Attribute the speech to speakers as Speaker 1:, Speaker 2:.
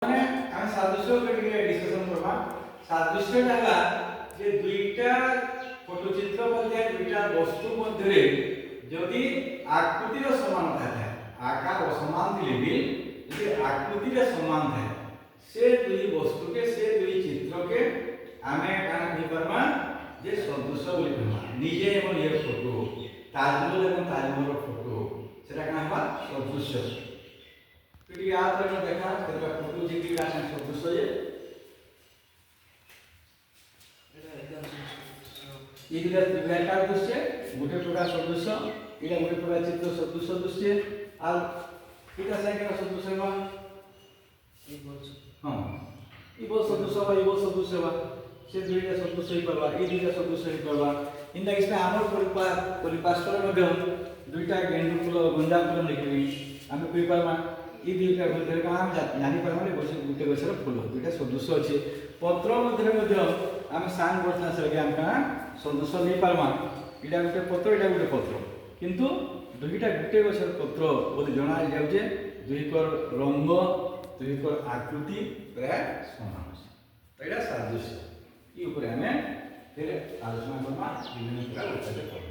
Speaker 1: মানে আমি সাদৃশ্য করে ডিসকাশন করবা। সাদৃশ্যটা হলা যে দুইটা ফটোচিত্র মধ্যে দুইটা বস্তু মধ্যে যদি আকৃতির সমান থাকে, আকার সমান থিলে বি যদি আকৃতির সমান থাকে, সে দুই বস্তুকে সে দুই চিত্রকে আমি কানা কই পারবা যে সদৃশ্য বলি পারবা। নিজে এবং এর ফটো, তাজমহল এবং তাজমহলের ফটো, সেটা কানা হবা সদৃশ্য। तो याद रखना देखा तेरा फोटो जी की काशन सदृश्य ये इधर त्रिभुजाकार दृश्य गोटे प्रकार सदृश्य इला गोटे प्रकार चित्र सदृश्य दृश्य और इटा संख्या सदृश्य बा हां इबो सदृश्य बा से दुईटा सदृश्य ही करबा ई दुईटा सदृश्य ही करबा इंदा इसमें आमर परिपास्टर मध्ये दुईटा गेंडू फूल गंजा फूल लिखली आमे कई पारमा ई दुईटा मध्य काम जानी पारमा गोटे गछर फूल दुईटा सदृश्य अछि पत्र मध्य आम सांग बर्तना से आम का सदृश्य नहीं पारमा इटा गोटे पत्र किंतु दुईटा गोटे गछर पत्र बोली जना जाउजे दुईकर रंग दुईकर आकृति प्राय समान अछि एटा सादृश्य ई ऊपर हमें फिर आलोचना करबा विभिन्न प्रकार